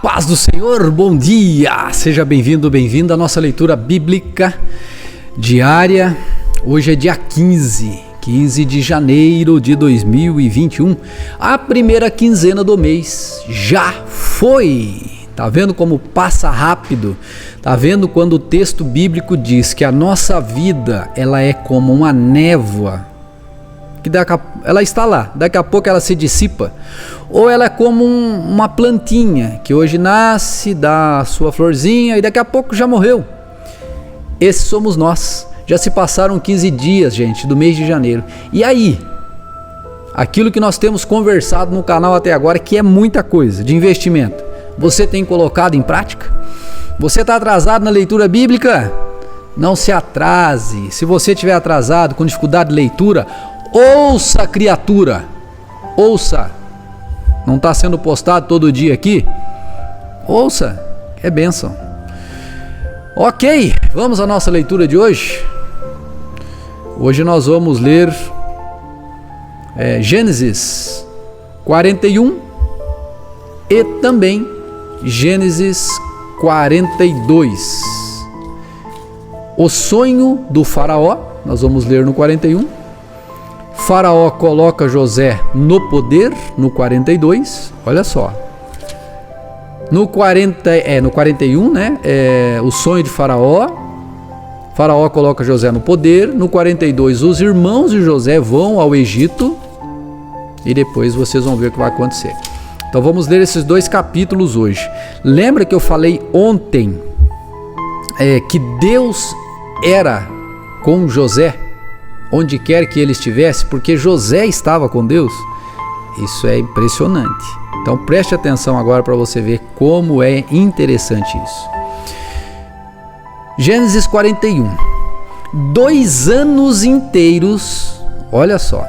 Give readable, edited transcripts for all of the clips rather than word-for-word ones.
Paz do Senhor, bom dia! Seja bem-vindo, bem-vinda à nossa leitura bíblica diária. Hoje é dia 15 de janeiro de 2021, a primeira quinzena do mês já foi. Tá vendo como passa rápido? Tá vendo quando o texto bíblico diz que a nossa vida, ela é como uma névoa, que ela está lá, daqui a pouco ela se dissipa, ou ela é como uma plantinha que hoje nasce, dá a sua florzinha e daqui a pouco já morreu. Esses somos nós. Já se passaram 15 dias, gente, do mês de janeiro. E aí? Aquilo que nós temos conversado no canal até agora, que é muita coisa de investimento, você tem colocado em prática? Você está atrasado na leitura bíblica? Não se atrase. Se você estiver atrasado, com dificuldade de leitura, ouça, criatura, ouça. Não está sendo postado todo dia aqui? Ouça, é bênção. Ok, vamos à nossa leitura de hoje. Hoje nós vamos ler Gênesis 41 e também Gênesis 42. O sonho do faraó, nós vamos ler no 41. Faraó coloca José no poder, no 42, olha só. No 41, né? O sonho de Faraó. Faraó coloca José no poder. No 42, os irmãos de José vão ao Egito. E depois vocês vão ver o que vai acontecer. Então vamos ler esses dois capítulos hoje. Lembra que eu falei ontem que Deus era com José, onde quer que ele estivesse, porque José estava com Deus? Isso é impressionante. Então preste atenção agora para você ver como é interessante isso. Gênesis 41. 2 anos inteiros, olha só,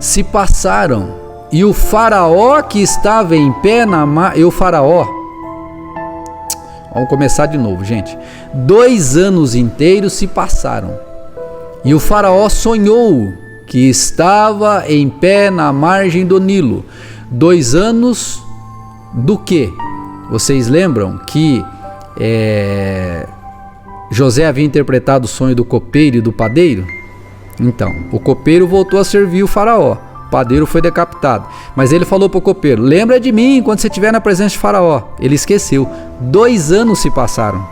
se passaram, e o faraó que estava em pé na mar... E o faraó... Vamos começar de novo, gente. 2 anos inteiros se passaram, e o faraó sonhou que estava em pé na margem do Nilo. 2 anos do quê? Vocês lembram que José havia interpretado o sonho do copeiro e do padeiro? Então, o copeiro voltou a servir o faraó, o padeiro foi decapitado. Mas ele falou para o copeiro: lembra de mim quando você estiver na presença de faraó. Ele esqueceu. 2 anos se passaram.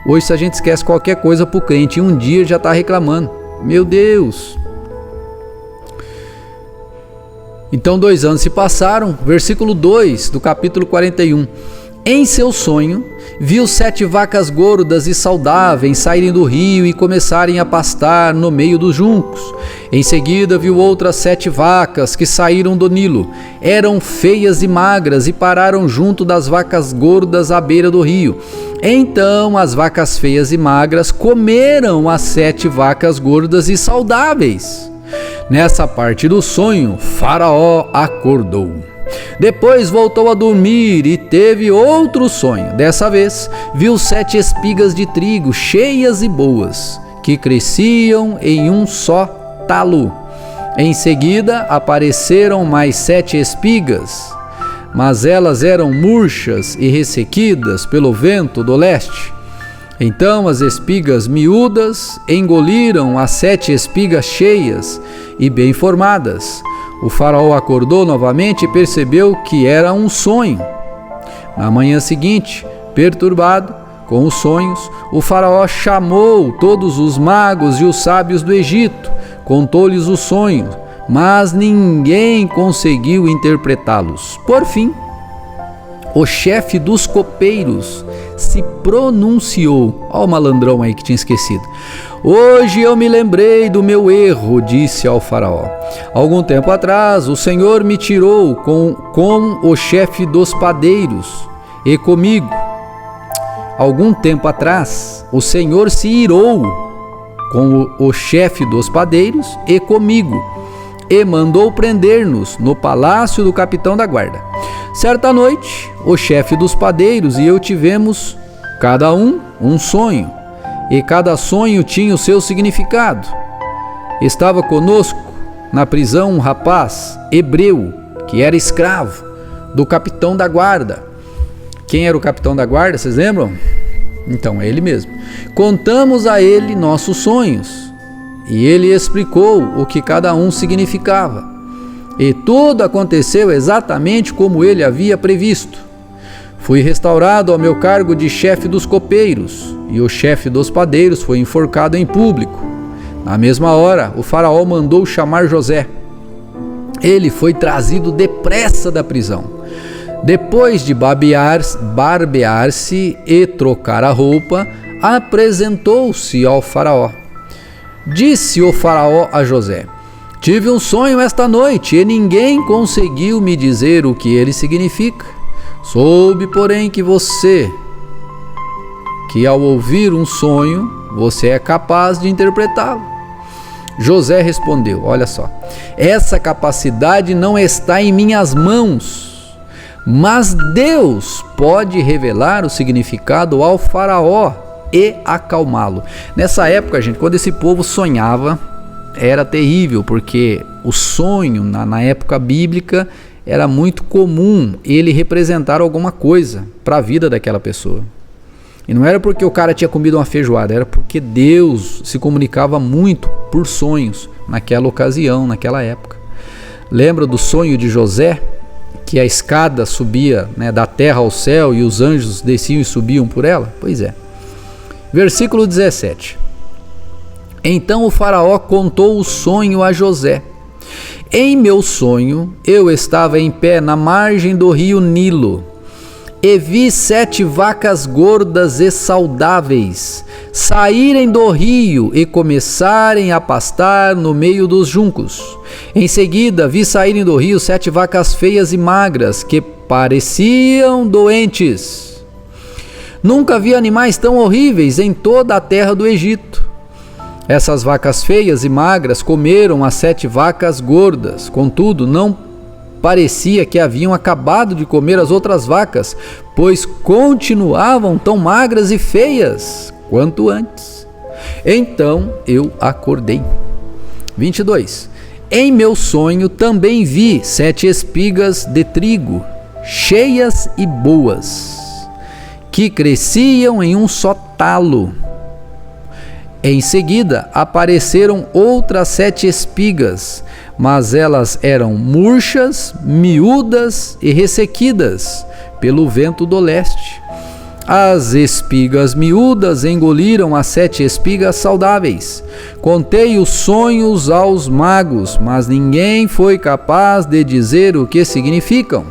Hoje, se a gente esquece qualquer coisa para o crente, em um dia já está reclamando. Meu Deus! Então 2 anos se passaram. Versículo 2 do capítulo 41. Em seu sonho, viu 7 vacas gordas e saudáveis saírem do rio e começarem a pastar no meio dos juncos. Em seguida viu outras 7 vacas que saíram do Nilo. Eram feias e magras e pararam junto das vacas gordas à beira do rio. Então as vacas feias e magras comeram as 7 vacas gordas e saudáveis. Nessa parte do sonho, Faraó acordou. Depois voltou a dormir e teve outro sonho. Dessa vez, viu 7 espigas de trigo cheias e boas, que cresciam em um só talo. Em seguida, apareceram mais 7 espigas, mas elas eram murchas e ressequidas pelo vento do leste. Então as espigas miúdas engoliram as 7 espigas cheias e bem formadas. O faraó acordou novamente e percebeu que era um sonho. Na manhã seguinte, perturbado com os sonhos, o faraó chamou todos os magos e os sábios do Egito, contou-lhes o sonho, mas ninguém conseguiu interpretá-los. Por fim, o chefe dos copeiros se pronunciou. Olha o malandrão aí que tinha esquecido. Hoje eu me lembrei do meu erro, disse ao faraó. Algum tempo atrás, o Senhor me tirou com o chefe dos padeiros e comigo. Algum tempo atrás, o Senhor se irou com o chefe dos padeiros e comigo, e mandou prender-nos no palácio do capitão da guarda. Certa noite, o chefe dos padeiros e eu tivemos, cada um sonho, e cada sonho tinha o seu significado. Estava conosco na prisão um rapaz hebreu que era escravo. do capitão da guarda. Quem era o capitão da guarda, vocês lembram? Então, é ele mesmo. Contamos a ele nossos sonhos, e ele explicou o que cada um significava. E tudo aconteceu exatamente como ele havia previsto. Fui restaurado ao meu cargo de chefe dos copeiros, e o chefe dos padeiros foi enforcado em público. Na mesma hora, o faraó mandou chamar José. Ele foi trazido depressa da prisão. Depois de barbear-se e trocar a roupa, apresentou-se ao faraó. Disse o faraó a José: tive um sonho esta noite e ninguém conseguiu me dizer o que ele significa. Soube, porém, que ao ouvir um sonho, você é capaz de interpretá-lo. José respondeu: olha só, essa capacidade não está em minhas mãos, mas Deus pode revelar o significado ao faraó e acalmá-lo. Nessa época, gente, quando esse povo sonhava, era terrível, porque o sonho, na época bíblica, era muito comum ele representar alguma coisa para a vida daquela pessoa. E não era porque o cara tinha comido uma feijoada, era porque Deus se comunicava muito por sonhos naquela ocasião, naquela época. Lembra do sonho de José? Que a escada subia, né, da terra ao céu e os anjos desciam e subiam por ela? Pois é. Versículo 17. Então o faraó contou o sonho a José. Em meu sonho, eu estava em pé na margem do rio Nilo, e vi 7 vacas gordas e saudáveis saírem do rio e começarem a pastar no meio dos juncos. Em seguida, vi saírem do rio 7 vacas feias e magras, que pareciam doentes. Nunca vi animais tão horríveis em toda a terra do Egito. Essas vacas feias e magras comeram as 7 vacas gordas, contudo, não parecia que haviam acabado de comer as outras vacas, pois continuavam tão magras e feias quanto antes. Então eu acordei. 22. Em meu sonho também vi 7 espigas de trigo, cheias e boas, que cresciam em um só talo. Em seguida apareceram outras 7 espigas, mas elas eram murchas, miúdas e ressequidas pelo vento do leste. As espigas miúdas engoliram as 7 espigas saudáveis. Contei os sonhos aos magos, mas ninguém foi capaz de dizer o que significam.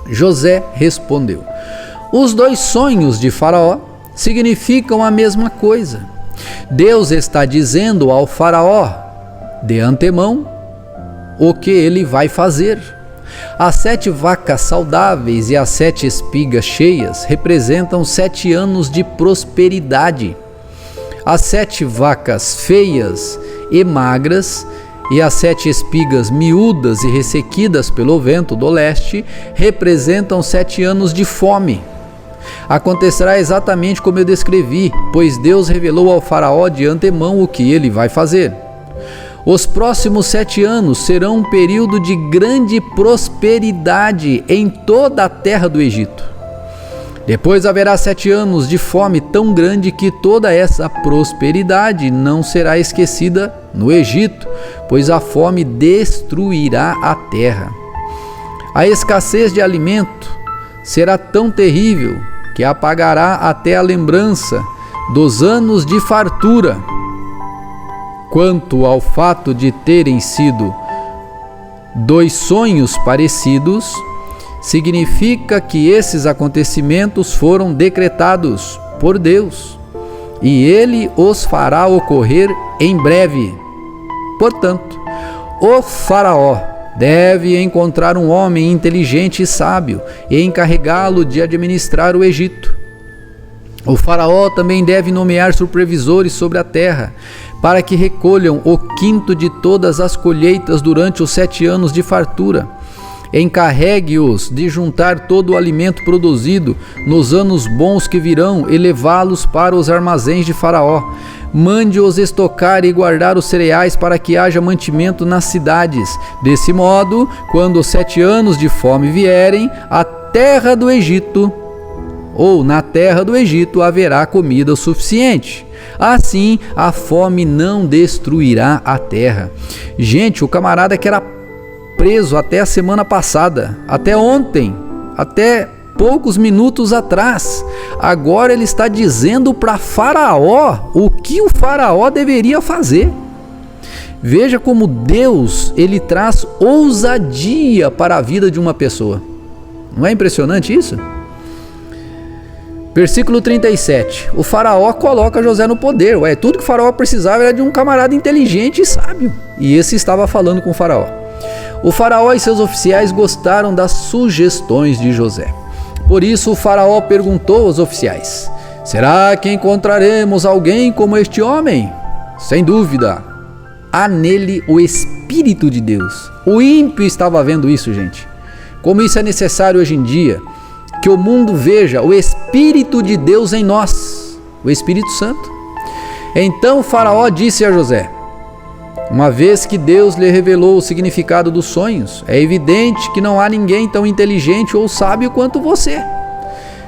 José respondeu: os 2 sonhos de Faraó significam a mesma coisa. Deus está dizendo ao faraó, de antemão, o que ele vai fazer. As 7 vacas saudáveis e as 7 espigas cheias representam 7 anos de prosperidade. As 7 vacas feias e magras e as 7 espigas miúdas e ressequidas pelo vento do leste representam 7 anos de fome. Acontecerá exatamente como eu descrevi, pois Deus revelou ao faraó de antemão o que ele vai fazer. Os próximos 7 anos serão um período de grande prosperidade em toda a terra do Egito. Depois haverá 7 anos de fome tão grande que toda essa prosperidade não será esquecida no Egito, pois a fome destruirá a terra. A escassez de alimento será tão terrível que apagará até a lembrança dos anos de fartura. Quanto ao fato de terem sido 2 sonhos parecidos, significa que esses acontecimentos foram decretados por Deus, e Ele os fará ocorrer em breve. Portanto, o faraó deve encontrar um homem inteligente e sábio e encarregá-lo de administrar o Egito. O faraó também deve nomear supervisores sobre a terra, para que recolham o 5º de todas as colheitas durante os 7 anos de fartura. Encarregue-os de juntar todo o alimento produzido nos anos bons que virão e levá-los para os armazéns de Faraó. mande-os estocar e guardar os cereais para que haja mantimento nas cidades. Desse modo, quando os 7 anos de fome vierem, a terra do Egito, ou na terra do Egito, haverá comida o suficiente. Assim, a fome não destruirá a terra. Gente, o camarada que era preso até a semana passada, até ontem, até poucos minutos atrás, agora ele está dizendo para Faraó o que o Faraó deveria fazer. Veja como Deus, ele traz ousadia para a vida de uma pessoa. Não é impressionante isso? Versículo 37. O Faraó coloca José no poder. Tudo que o Faraó precisava era de um camarada inteligente e sábio. E esse estava falando com o Faraó. O Faraó e seus oficiais gostaram das sugestões de José. Por isso o Faraó perguntou aos oficiais: será que encontraremos alguém como este homem? Sem dúvida, há nele o Espírito de Deus. O ímpio estava vendo isso, gente. Como isso é necessário hoje em dia, que o mundo veja o Espírito de Deus em nós, o Espírito Santo. Então o Faraó disse a José: uma vez que Deus lhe revelou o significado dos sonhos, é evidente que não há ninguém tão inteligente ou sábio quanto você.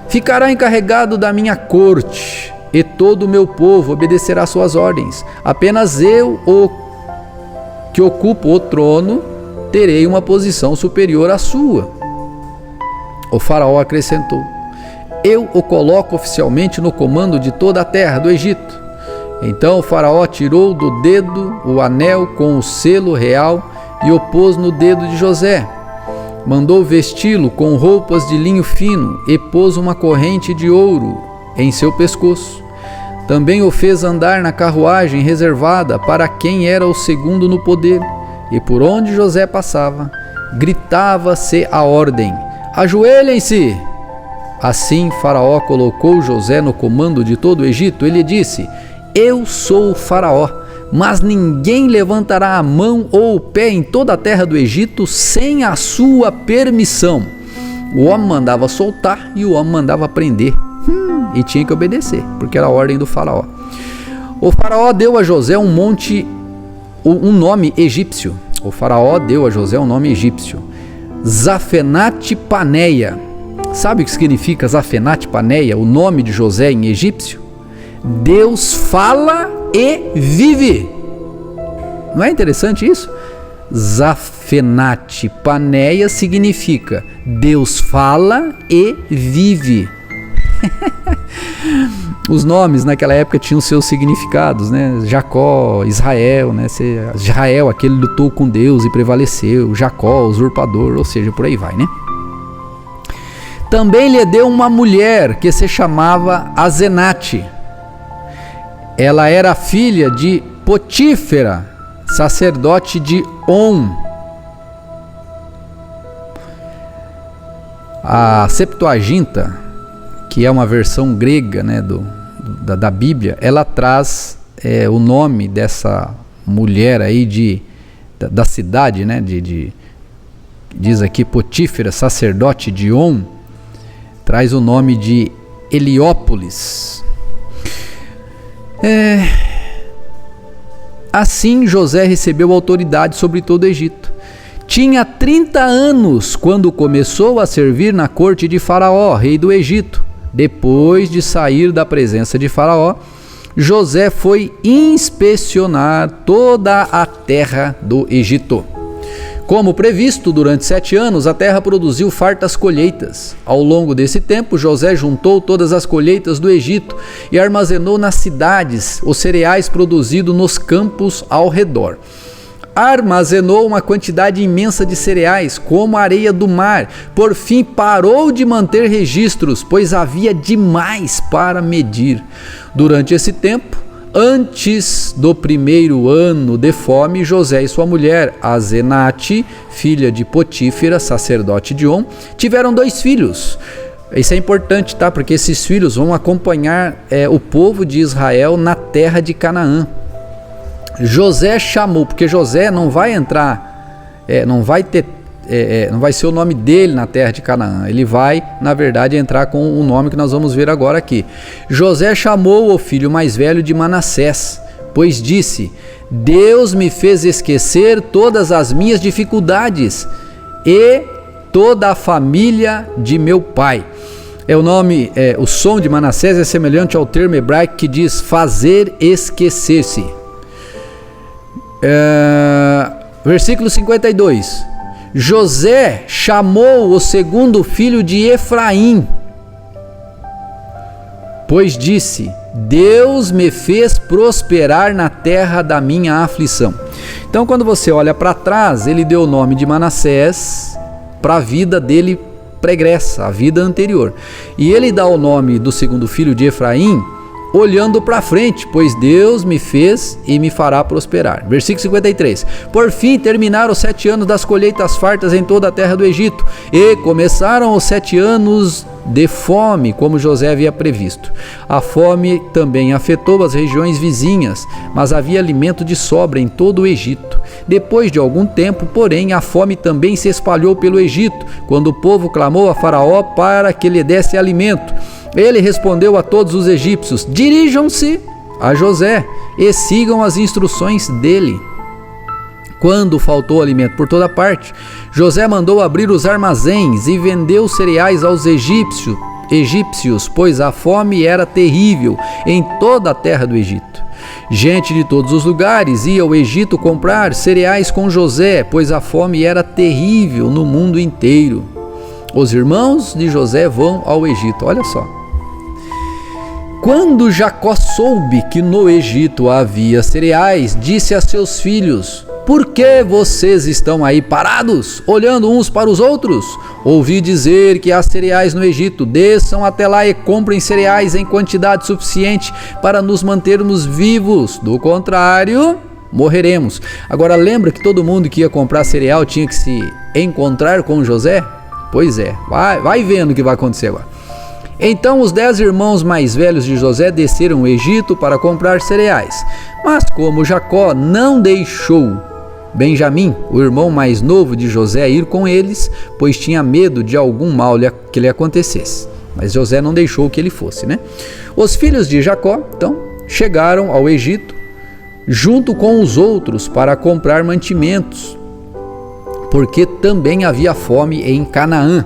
Ficará encarregado da minha corte, e todo o meu povo obedecerá às suas ordens. Apenas eu, que ocupo o trono, terei uma posição superior à sua. O Faraó acrescentou: eu o coloco oficialmente no comando de toda a terra do Egito. Então o Faraó tirou do dedo o anel com o selo real e o pôs no dedo de José. Mandou vesti-lo com roupas de linho fino e pôs uma corrente de ouro em seu pescoço. Também o fez andar na carruagem reservada para quem era o segundo no poder. E por onde José passava, gritava-se a ordem: ajoelhem-se! Assim Faraó colocou José no comando de todo o Egito. Ele disse: eu sou o Faraó, mas ninguém levantará a mão ou o pé em toda a terra do Egito sem a sua permissão. O homem mandava soltar e o homem mandava prender. E tinha que obedecer, porque era a ordem do Faraó. O Faraó deu a José um nome egípcio. O Faraó deu a José um nome egípcio: Zafenate-Paneia. Sabe o que significa Zafenate-Paneia, o nome de José em egípcio? Deus fala e vive. Não é interessante isso? Zafenate-Paneia significa Deus fala e vive. Os nomes naquela época tinham seus significados, né? Jacó, Israel, né? Israel, aquele lutou com Deus e prevaleceu. Jacó, usurpador, ou seja, por aí vai, né? Também lhe deu uma mulher que se chamava Azenate. Ela era filha de Potífera, sacerdote de On. A Septuaginta, que é uma versão grega, né, da Bíblia, ela traz o nome dessa mulher aí da cidade, né, diz aqui Potífera, sacerdote de On, traz o nome de Heliópolis. Assim José recebeu autoridade sobre todo o Egito. Tinha 30 anos quando começou a servir na corte de Faraó, rei do Egito. Depois de sair da presença de Faraó, José foi inspecionar toda a terra do Egito. Como previsto, durante 7 anos a terra produziu fartas colheitas. Ao longo desse tempo, José juntou todas as colheitas do Egito e armazenou nas cidades os cereais produzidos nos campos ao redor. Armazenou uma quantidade imensa de cereais, como a areia do mar. Por fim, parou de manter registros, pois havia demais para medir. Durante esse tempo, antes do primeiro ano de fome, José e sua mulher, Azenate, filha de Potífera, sacerdote de On, tiveram 2 filhos. Isso é importante, tá? Porque esses filhos vão acompanhar o povo de Israel na terra de Canaã. José chamou, porque José não vai entrar, não vai ter não vai ser o nome dele na terra de Canaã. Ele vai, na verdade, entrar com o nome que nós vamos ver agora aqui. José chamou o filho mais velho de Manassés, pois disse: Deus me fez esquecer todas as minhas dificuldades e toda a família de meu pai. O som de Manassés é semelhante ao termo hebraico que diz fazer esquecer-se. Versículo 52. José chamou o segundo filho de Efraim, pois disse: Deus me fez prosperar na terra da minha aflição. Então, quando você olha para trás, ele deu o nome de Manassés para a vida dele pregressa, a vida anterior. E ele dá o nome do segundo filho de Efraim olhando para frente, pois Deus me fez e me fará prosperar. Versículo 53. Por fim terminaram os 7 anos das colheitas fartas em toda a terra do Egito, e começaram os 7 anos de fome, como José havia previsto. A fome também afetou as regiões vizinhas, mas havia alimento de sobra em todo o Egito. Depois de algum tempo, porém, a fome também se espalhou pelo Egito, quando o povo clamou a Faraó para que lhe desse alimento. Ele respondeu a todos os egípcios: dirijam-se a José e sigam as instruções dele. Quando faltou alimento por toda parte, José mandou abrir os armazéns e vendeu cereais aos egípcios, pois a fome era terrível em toda a terra do Egito. Gente de todos os lugares ia ao Egito comprar cereais com José, pois a fome era terrível no mundo inteiro. Os irmãos de José vão ao Egito. Olha só. Quando Jacó soube que no Egito havia cereais, disse a seus filhos: por que vocês estão aí parados, olhando uns para os outros? Ouvi dizer que há cereais no Egito. Desçam até lá e comprem cereais em quantidade suficiente para nos mantermos vivos. Do contrário, morreremos. Agora, lembra que todo mundo que ia comprar cereal tinha que se encontrar com José? Pois é, vai vendo o que vai acontecer agora. Então os 10 irmãos mais velhos de José desceram ao Egito para comprar cereais. Mas como Jacó não deixou Benjamim, o irmão mais novo de José, ir com eles, pois tinha medo de algum mal que lhe acontecesse. Mas José não deixou que ele fosse, né? Os filhos de Jacó, então, chegaram ao Egito junto com os outros para comprar mantimentos, porque também havia fome em Canaã.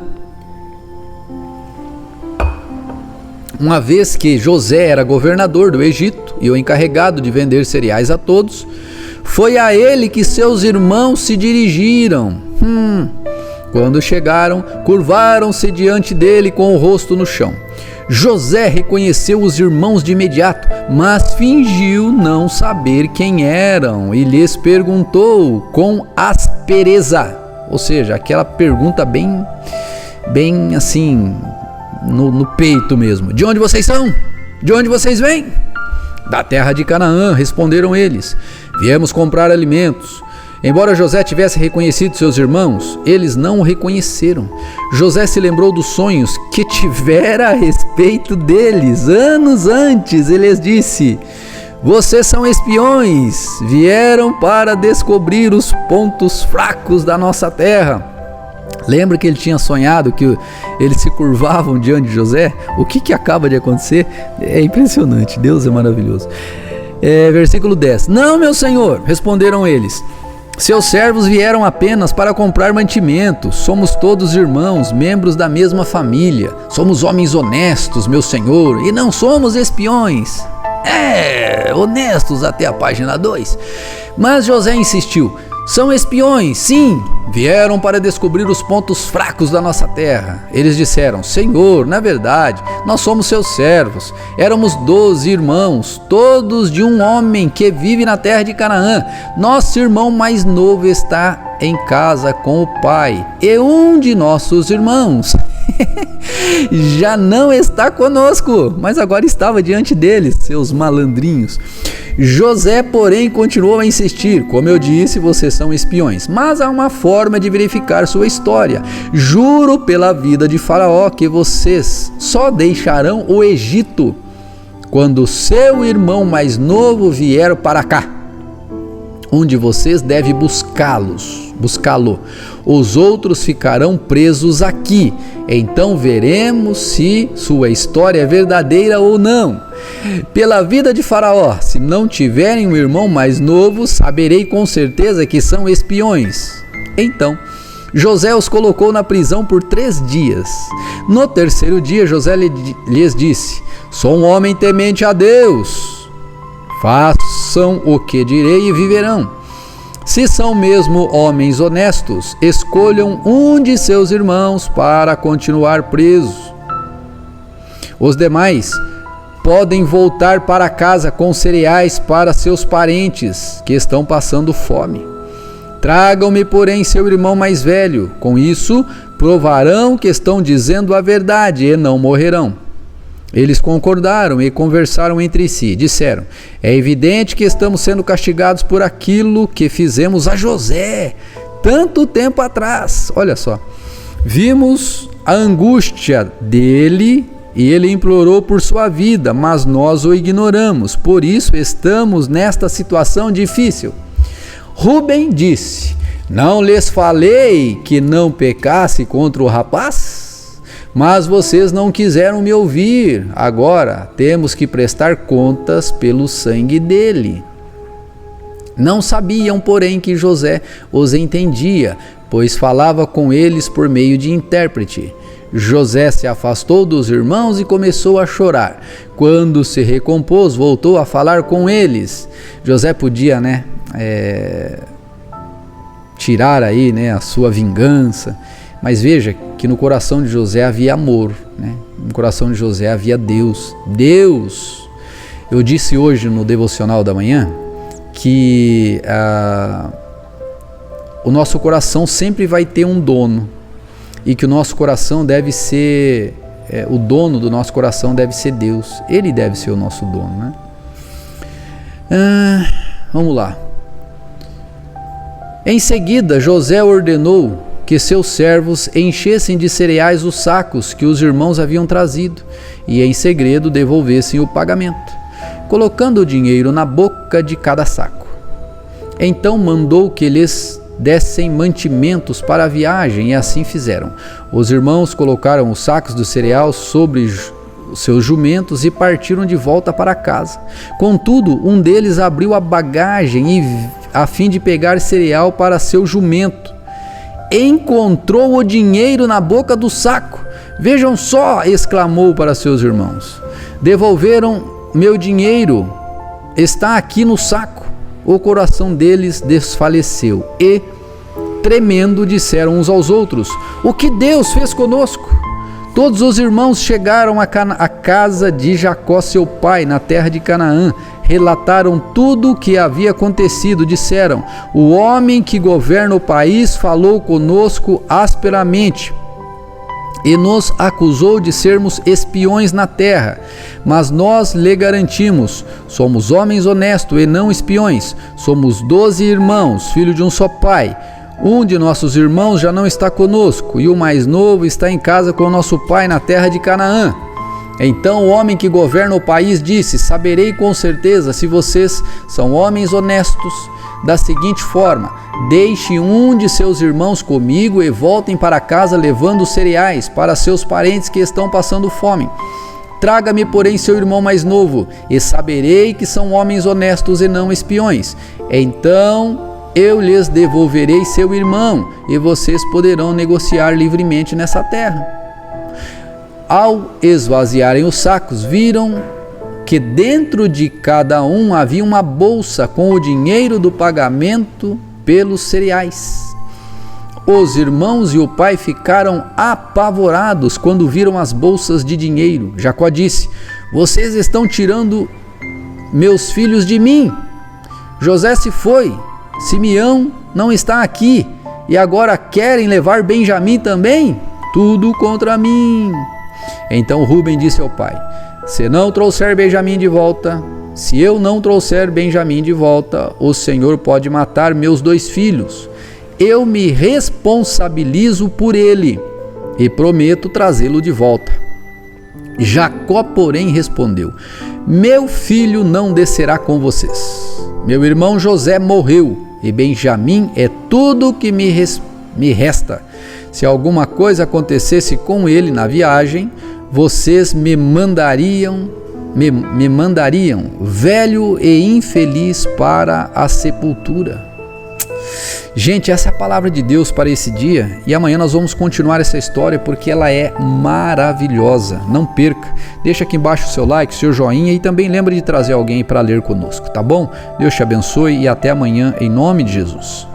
Uma vez que José era governador do Egito e o encarregado de vender cereais a todos, foi a ele que seus irmãos se dirigiram. Quando chegaram, curvaram-se diante dele com o rosto no chão. José reconheceu os irmãos de imediato, mas fingiu não saber quem eram e lhes perguntou com aspereza, ou seja, aquela pergunta bem assim, no peito mesmo: de onde vocês são? De onde vocês vêm? Da terra de Canaã, responderam eles. Viemos comprar alimentos. Embora José tivesse reconhecido seus irmãos, eles não o reconheceram. José se lembrou dos sonhos que tivera a respeito deles anos antes. Ele lhes disse: vocês são espiões, vieram para descobrir os pontos fracos da nossa terra. Lembra que ele tinha sonhado que eles se curvavam diante de José? O que acaba de acontecer? É impressionante, Deus é maravilhoso. Versículo 10. Não, meu senhor, responderam eles. Seus servos vieram apenas para comprar mantimento. Somos todos irmãos, membros da mesma família. Somos homens honestos, meu senhor, e não somos espiões. Honestos até a página 2. Mas José insistiu: são espiões, sim, vieram para descobrir os pontos fracos da nossa terra. Eles disseram: Senhor, na verdade, nós somos seus servos. Éramos 12 irmãos, todos de um homem que vive na terra de Canaã. Nosso irmão mais novo está em casa com o pai, e um de nossos irmãos já não está conosco, mas agora estava diante deles, seus malandrinhos. José, porém, continuou a insistir: como eu disse, vocês são espiões, mas há uma forma de verificar sua história. Juro pela vida de Faraó que vocês só deixarão o Egito quando seu irmão mais novo vier para cá. Um de vocês deve buscá-lo. Os outros ficarão presos aqui. Então veremos se sua história é verdadeira ou não. Pela vida de Faraó, se não tiverem um irmão mais novo, saberei com certeza que são espiões. Então José os colocou na prisão por 3 dias. No 3º dia, José lhes disse: sou um homem temente a Deus. Façam o que direi e viverão. Se são mesmo homens honestos, escolham um de seus irmãos para continuar preso. Os demais podem voltar para casa com cereais para seus parentes que estão passando fome. Tragam-me, porém, seu irmão mais velho. Com isso, provarão que estão dizendo a verdade e não morrerão. Eles concordaram e conversaram entre si. Disseram: é evidente que estamos sendo castigados por aquilo que fizemos a José tanto tempo atrás. Olha só. Vimos a angústia dele e ele implorou por sua vida, mas nós o ignoramos. Por isso estamos nesta situação difícil. Rúben disse: não lhes falei que não pecasse contra o rapaz? Mas vocês não quiseram me ouvir. Agora temos que prestar contas pelo sangue dele. Não sabiam, porém, que José os entendia, pois falava com eles por meio de intérprete. José se afastou dos irmãos e começou a chorar. Quando se recompôs, voltou a falar com eles. José podia, tirar aí, a sua vingança. Mas veja que no coração de José havia amor, no coração de José havia Deus. Deus! Eu disse hoje no devocional da manhã que o nosso coração sempre vai ter um dono e que o nosso coração deve ser, o dono do nosso coração deve ser Deus. Ele deve ser o nosso dono, vamos lá. Em seguida, José ordenou que seus servos enchessem de cereais os sacos que os irmãos haviam trazido e em segredo devolvessem o pagamento, colocando o dinheiro na boca de cada saco. Então mandou que lhes dessem mantimentos para a viagem e assim fizeram. Os irmãos colocaram os sacos do cereal sobre seus jumentos e partiram de volta para casa. Contudo, um deles abriu a bagagem a fim de pegar cereal para seu jumento. Encontrou o dinheiro na boca do saco. Vejam só, exclamou para seus irmãos. Devolveram meu dinheiro, está aqui no saco. O coração deles desfaleceu e, tremendo, disseram uns aos outros: o que Deus fez conosco? Todos os irmãos chegaram à casa de Jacó, seu pai, na terra de Canaã. Relataram tudo o que havia acontecido. Disseram: o homem que governa o país falou conosco asperamente e nos acusou de sermos espiões na terra. Mas nós lhe garantimos: somos homens honestos e não espiões. Somos 12 irmãos, filhos de um só pai. Um de nossos irmãos já não está conosco e o mais novo está em casa com o nosso pai na terra de Canaã. Então o homem que governa o país disse: saberei com certeza se vocês são homens honestos. Da seguinte forma: deixe um de seus irmãos comigo e voltem para casa levando cereais para seus parentes que estão passando fome. Traga-me, porém, seu irmão mais novo, e saberei que são homens honestos e não espiões. Então eu lhes devolverei seu irmão, e vocês poderão negociar livremente nessa terra. Ao esvaziarem os sacos, viram que dentro de cada um havia uma bolsa com o dinheiro do pagamento pelos cereais. Os irmãos e o pai ficaram apavorados quando viram as bolsas de dinheiro. Jacó disse: vocês estão tirando meus filhos de mim. José se foi, Simeão não está aqui, e agora querem levar Benjamim também? Tudo contra mim. Então Rúben disse ao pai: se não trouxer Benjamim de volta, se eu não trouxer Benjamim de volta, o Senhor pode matar meus 2 filhos. Eu me responsabilizo por ele e prometo trazê-lo de volta. Jacó, porém, respondeu: meu filho não descerá com vocês. Meu irmão José morreu e Benjamim é tudo que me resta. Se alguma coisa acontecesse com ele na viagem, vocês me mandariam velho e infeliz para a sepultura. Gente, essa é a palavra de Deus para esse dia, e amanhã nós vamos continuar essa história porque ela é maravilhosa. Não perca, deixa aqui embaixo o seu like, o seu joinha, e também lembra de trazer alguém para ler conosco, tá bom? Deus te abençoe e até amanhã em nome de Jesus.